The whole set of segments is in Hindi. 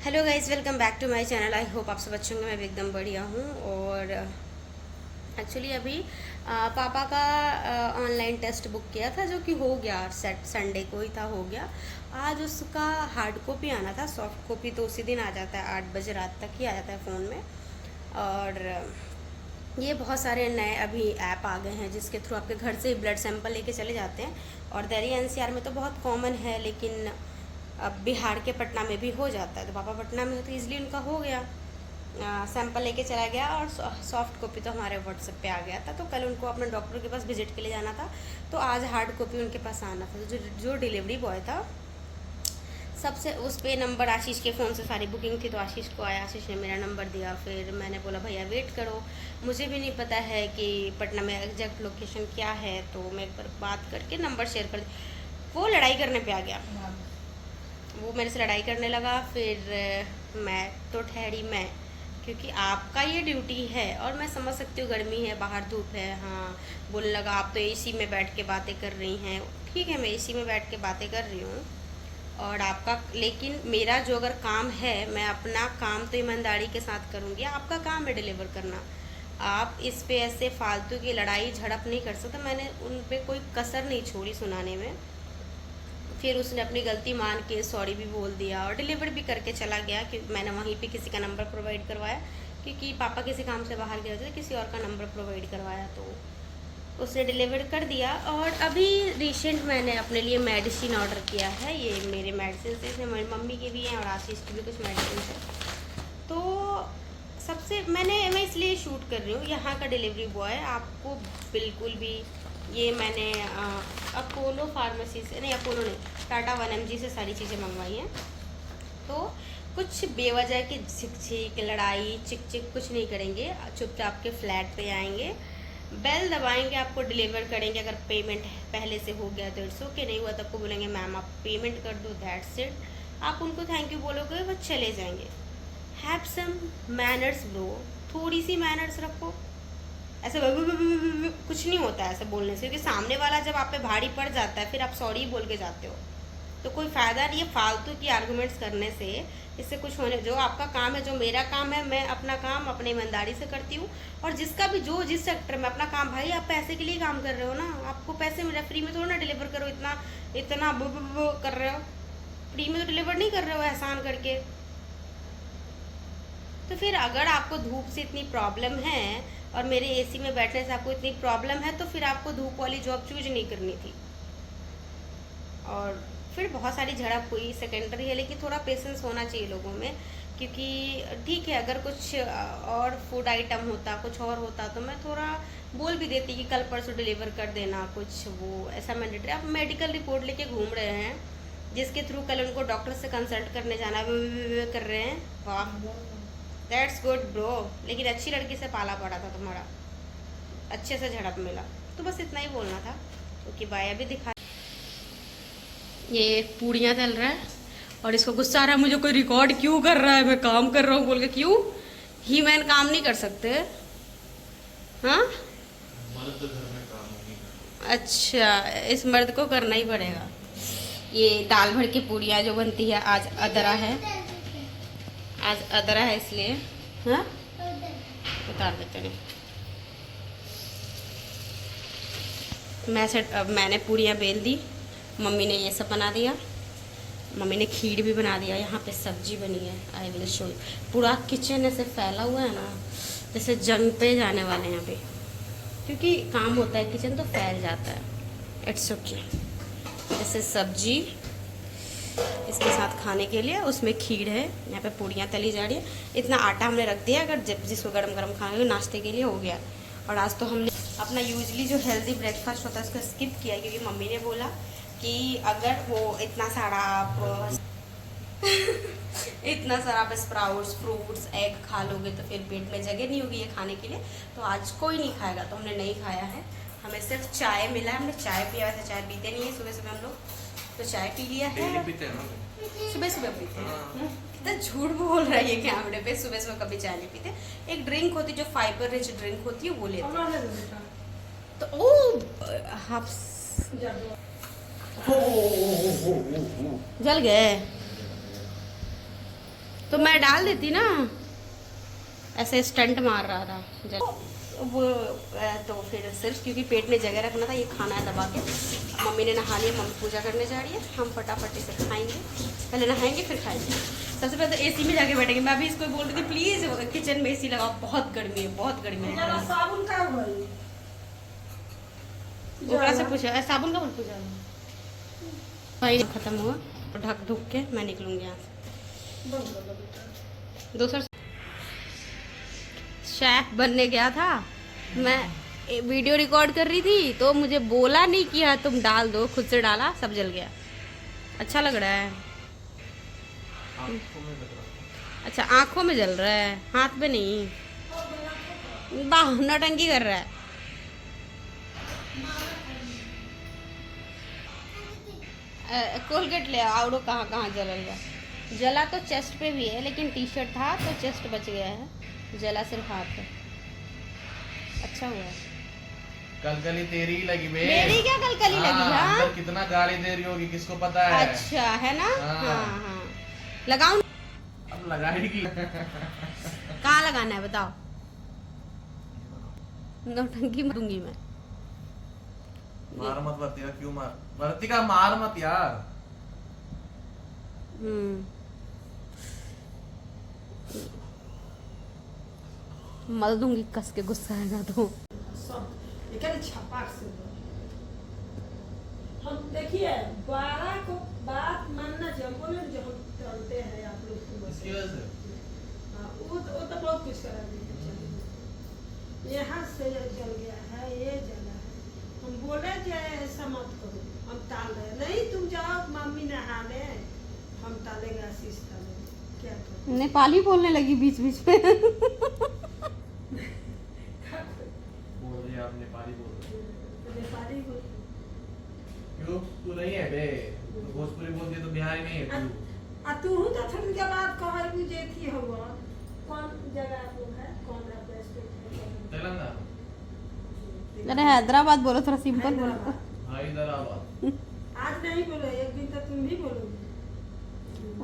Hello guys, welcome back to my channel. I hope आप सब अच्छे होंगे। मैं भी एकदम बढ़िया हूँ। और एक्चुअली अभी पापा का ऑनलाइन टेस्ट बुक किया था, जो कि हो गया। संडे को ही था, हो गया। आज उसका हार्ड कॉपी आना था। सॉफ्ट कॉपी तो उसी दिन आ जाता है, 8 बजे रात तक ही आ जाता है फ़ोन में। और ये बहुत सारे नए अभी ऐप आ गए हैं जिसके थ्रू आपके घर से ही ब्लड सैंपल लेके चले जाते हैं। और दिल्ली एनसीआर में तो बहुत कॉमन है, लेकिन अब बिहार के पटना में भी हो जाता है। तो पापा पटना में हो तो ईजिली उनका हो गया, सैंपल लेके चला गया। और सॉफ्ट कॉपी तो हमारे व्हाट्सएप पे आ गया था। तो कल उनको अपने डॉक्टर के पास विजिट के लिए जाना था, तो आज हार्ड कॉपी उनके पास आना था। तो जो डिलीवरी बॉय था, सबसे उस पर नंबर आशीष के फ़ोन से सारी बुकिंग थी, तो आशीष को आया। आशीष ने मेरा नंबर दिया। फिर मैंने बोला भैया वेट करो, मुझे भी नहीं पता है कि पटना में एग्जैक्ट लोकेशन क्या है, तो मैं एक बार बात करके नंबर शेयर कर। वो लड़ाई करने पे आ गया, वो मेरे से लड़ाई करने लगा। फिर मैं तो ठहरी मैं, क्योंकि आपका ये ड्यूटी है। और मैं समझ सकती हूँ, गर्मी है, बाहर धूप है। हाँ, बोलने लगा आप तो एसी में बैठ के बातें कर रही हैं। ठीक है, मैं एसी में बैठ के बातें कर रही हूँ, और आपका, लेकिन मेरा जो अगर काम है, मैं अपना काम तो ईमानदारी के साथ करूँगी। आपका काम है डिलीवर करना। आप इस पे ऐसे फालतू की लड़ाई झड़प नहीं कर सकते। मैंने उन पे कोई कसर नहीं छोड़ी सुनाने में। फिर उसने अपनी गलती मान के सॉरी भी बोल दिया और डिलीवर भी करके चला गया। कि मैंने वहीं पे किसी का नंबर प्रोवाइड करवाया, क्योंकि पापा किसी काम से बाहर गए थे, किसी और का नंबर प्रोवाइड करवाया, तो उसने डिलीवर कर दिया। और अभी रिसेंट मैंने अपने लिए मेडिसिन ऑर्डर किया है। ये मेरे मेडिसिन से, इसमें मेरी मम्मी के भी हैं और आशीष की भी कुछ मेडिसिन है। तो सबसे मैं इसलिए शूट कर रही हूँ। यहाँ का डिलीवरी बॉय आपको बिल्कुल भी, ये मैंने अपोलो फार्मेसी से, नहीं अपोलो नहीं, टाटा 1mg से सारी चीज़ें मंगवाई हैं। तो कुछ बेवजह की झिक झिक लड़ाई चिक चिक कुछ नहीं करेंगे। चुपचाप के फ्लैट पे आएंगे, बेल दबाएंगे, आपको डिलीवर करेंगे। अगर पेमेंट पहले से हो गया तो इट्स ओके, नहीं हुआ तो आपको बोलेंगे मैम आप पेमेंट कर दो, दैट्स इट। आप उनको थैंक यू बोलोगे, वो चले जाएंगे। हैव सम मैनर्स ब्रो, थोड़ी सी मैनर्स रखो। ऐसे कुछ नहीं होता है ऐसे बोलने से, क्योंकि सामने वाला जब आप पे भारी पड़ जाता है, फिर आप सॉरी बोल के जाते हो, तो कोई फ़ायदा नहीं है फालतू की आर्गुमेंट्स करने से। इससे कुछ होने, जो आपका काम है, जो मेरा काम है, मैं अपना काम अपनी ईमानदारी से करती हूँ। और जिसका भी जो जिस सेक्टर में अपना काम, भाई आप पैसे के लिए काम कर रहे हो ना, आपको पैसे मिल रहे, फ्री में थोड़ा ना डिलीवर करो। इतना इतना कर रहे हो, फ्री में तो डिलीवर नहीं कर रहे हो एहसान करके। तो फिर अगर आपको धूप से इतनी प्रॉब्लम है और मेरे एसी में बैठने से आपको इतनी प्रॉब्लम है, तो फिर आपको धूप वाली जॉब चूज नहीं करनी थी। और फिर बहुत सारी झड़प हुई, सेकेंडरी है, लेकिन थोड़ा पेशेंस होना चाहिए लोगों में। क्योंकि ठीक है, अगर कुछ और फूड आइटम होता, कुछ और होता, तो मैं थोड़ा बोल भी देती कि कल परसों डिलीवर कर देना कुछ, वो ऐसा मैंडेटरी। आप मेडिकल रिपोर्ट लेके घूम रहे हैं, जिसके थ्रू कल उनको डॉक्टर से कंसल्ट करने जाना कर रहे हैं। वाह, दैट्स गुड ब्रो। लेकिन अच्छी लड़की से पाला पड़ा था तुम्हारा, अच्छे से झड़प मिला। तो बस इतना ही बोलना था। क्योंकि बाया भी दिखा, ये पूड़ियाँ तल रहा है और इसको गुस्सा आ रहा है, मुझे कोई रिकॉर्ड क्यों कर रहा है, मैं काम कर रहा हूँ बोल के। क्यों, ही मैन काम नहीं कर सकते? हाँ, मर्द घर में काम नहीं करते। अच्छा, इस मर्द को करना ही पड़ेगा। ये दाल भर की पूड़ियाँ जो बनती है, आज अदरा है, आज अदरा है इसलिए। हाँ, उतार देते नहीं। मैंने पूड़ियाँ बेल दी, मम्मी ने ये सब बना दिया। मम्मी ने खीर भी बना दिया, यहाँ पे सब्जी बनी है। I will show you. पूरा किचन ऐसे फैला हुआ है ना, जैसे जंग पे जाने वाले हैं यहाँ पे। क्योंकि काम होता है किचन तो फैल जाता है। It's okay. जैसे सब्जी इसके साथ खाने के लिए, उसमें खीर है, यहाँ पे पूड़ियाँ तली जा रही है। इतना आटा हमने रख दिया, अगर जिसको गरम गरम खाने नाश्ते के लिए हो गया। और आज तो हमने अपना यूजली जो हेल्दी ब्रेकफास्ट होता है उसको स्किप किया, क्योंकि मम्मी ने बोला कि अगर वो इतना सारा आप इतना सारा आप स्प्राउट्स, फ्रूट्स, एग खा लोगे तो फिर पेट में जगह नहीं होगी ये खाने के लिए। तो आज कोई नहीं खाएगा, तो हमने नहीं खाया है। हमें सिर्फ चाय मिला है, हमने चाय पिया। वैसे चाय पीते नहीं है सुबह सुबह हम लोग, तो चाय पी लिया है। सुबह सुबह पीते हैं। कितना झूठ बोल रहा है ये कैमरे पे, सुबह सुबह कभी चाय नहीं पीते। एक ड्रिंक होती है जो फाइबर रिच ड्रिंक होती है, वो लेते हैं। तो ओ हफ्स जल गए। तो मैं डाल देती ना, ऐसे स्टंट मार रहा था वो तो फिर सिर्फ क्योंकि पेट में जगह रखना था। ये खाना है दबा के। मम्मी ने नहा लिया, मम्मी पूजा करने जा रही है, हम फटाफट इसे खाएंगे। पहले नहाएंगे फिर खाएंगे। सबसे पहले तो एसी में जाके बैठेंगे। मैं अभी इसको बोल रही थी प्लीज़ किचन में एसी लगाओ, बहुत गर्मी है, बहुत गर्मी है। ओकरा से पूछा साबुन का पूछा भाई खत्म हुआ। ढक ढुक के मैं निकलूंगी यहाँ से। दूसरा शेफ बनने गया था, मैं वीडियो रिकॉर्ड कर रही थी तो मुझे बोला नहीं कि हाँ तुम डाल दो, खुद से डाला, सब जल गया। अच्छा लग रहा है। अच्छा आंखों में जल रहा है, हाथ में नहीं। वाह नौटंकी कर रहा है। कोलगेट ले आओ। कहाँ कहाँ जल गया? जला तो चेस्ट पे भी है, लेकिन टी शर्ट था तो चेस्ट बच गया है, जला सिर्फ हाथ है। अच्छा हुआ। कलकली तेरी ही लगी बे। मेरी क्या कलकली लगी? हाँ अंदर कितना गाली दे रही होगी किसको पता है। अच्छा है ना। हाँ हाँ लगाऊं? अब लगाएगी। कहाँ लगाना है बताओ? नौटंकी दूंगी मैं। मार मत वर्तिका, क्यों मार वर्तिका, मार मत यार। मल दूंगी कस के, गुस्सा आएगा तो। छपाक से हम देखिए 12 को बात मानना चाहिए। हम बोले जो हम चलते हैं आप लोग की इसकी वजह से वो तो बहुत कुछ करा देंगे। यहाँ से जल गया है, ये जला है। हम बोले कि ऐसा मत करो, हम टाल रहे नहीं। तुम जाओ मम्मी नहा ले, हम टालेंगे, आशीष टालेंगे। क्या करो? नेपाली बोलने लगी बीच बीच में। बोल रही आप नेपाली बोल रहे। नेपाली बोल क्यों तू नहीं है बे? तू भोजपुरी बोलती है तो बिहारी नहीं है तू। तू हूँ तो थोड़ी के बाद कहे मुझे थी हुआ। कौन जगह आप लोग है? कौन है स्टेट है? तेलंगाना। अरे हैदराबाद बोलो, थोड़ा सिंपल बोलो। हैदराबाद। आज नहीं बोलो, एक दिन तो तुम भी बोलोगे।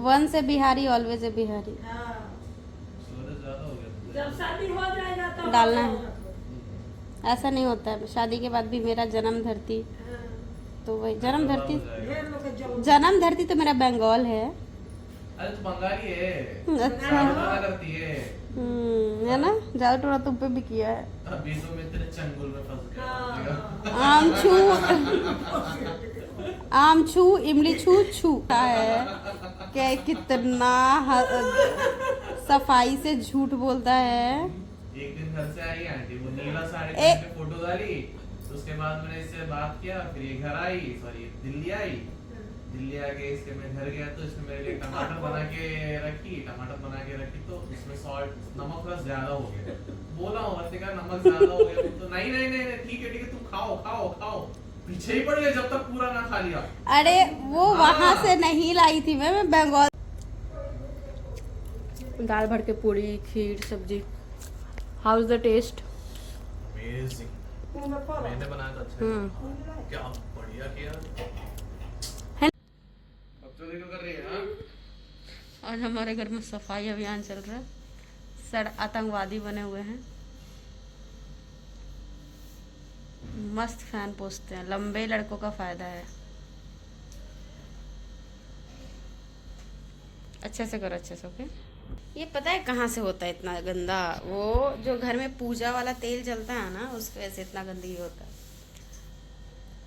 वन से बिहारी, ऑलवेज ए बिहारी। हाँ। सूरज ज्यादा हो गया। जब शादी हो जाएगा तो डालना है। ऐसा नहीं होता है, शादी के बाद भी मेरा जन्म धरती, हाँ। तो वही जन्म धरती। ढेर लोग के जन्म धरती तो मेरा बंगाल है। अरे तू बंगाली है। अच्छा क्या करती है? है ना। जाओ टोरा तुम पे भी किया है। अभी तो मैं तेरे चंगुल में फंस गया। आम छू इमली छू छू है क्या? कितना सफाई से झूठ बोलता है। एक दिन घर से आई आंटी, वो नीला साड़ी पहन के फोटो डाली, तो उसके बाद मैंने इससे बात किया, फिर ये घर आई, सॉरी दिल्ली आई। दिल्ली आके इसके मैं घर गया तो इसने मेरे लिए टमाटर बना के रखी, तो उसमें सॉल्ट नमक थोड़ा ज्यादा हो गया। बोला हूँ वर्तिका नमक ज्यादा हो गया, तो नहीं ठीक है तुम खाओ। पीछे ही पड़ गए जब तक पूरा ना खा लिया। अरे वो वहां से नहीं लाई थी मैं बंगाल। दाल भर के पूरी, खीर, सब्जी। How is the taste? Amazing. मैंने बनाया था अच्छा। क्या बढ़िया किया। कर रही है हाँ? आज हमारे घर में सफाई अभियान चल रहा है। सर आतंकवादी बने हुए हैं। मस्त फैन पोसते हैं, लंबे लड़कों का फायदा है। अच्छे से करो, अच्छे से। ओके। ये पता है कहाँ से होता है इतना गंदा? वो जो घर में पूजा वाला तेल जलता है ना, उसकी वजह से इतना गंदगी होता है।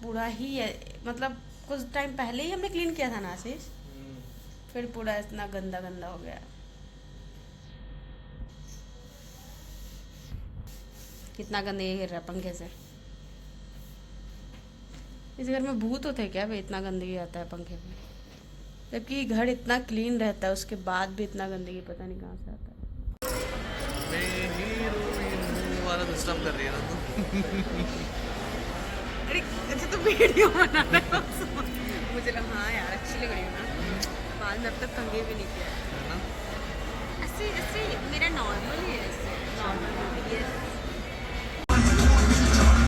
पूरा ही है, मतलब कुछ टाइम पहले ही हमने क्लीन किया था ना आशीष, फिर पूरा इतना गंदा गंदा हो गया। कितना गंदगी गिर रहा है पंखे से। इस घर में भूत होते हैं क्या भाई? इतना गंदगी आता है पंखे पे, जबकि घर इतना क्लीन रहता है, उसके बाद भी इतना गंदगी पता नहीं कहाँ से आता है। वाला डिस्टर्ब कर रही है ना तू। अरे अच्छा तो वीडियो बना रहा है। मुझे लगा हाँ यार अच्छी लग रही है ना। बाद में अब तक कंघी भी नहीं किया है ना। ऐसे ऐसे मेरा नॉर्मल है, ऐसे नॉर्मल। यस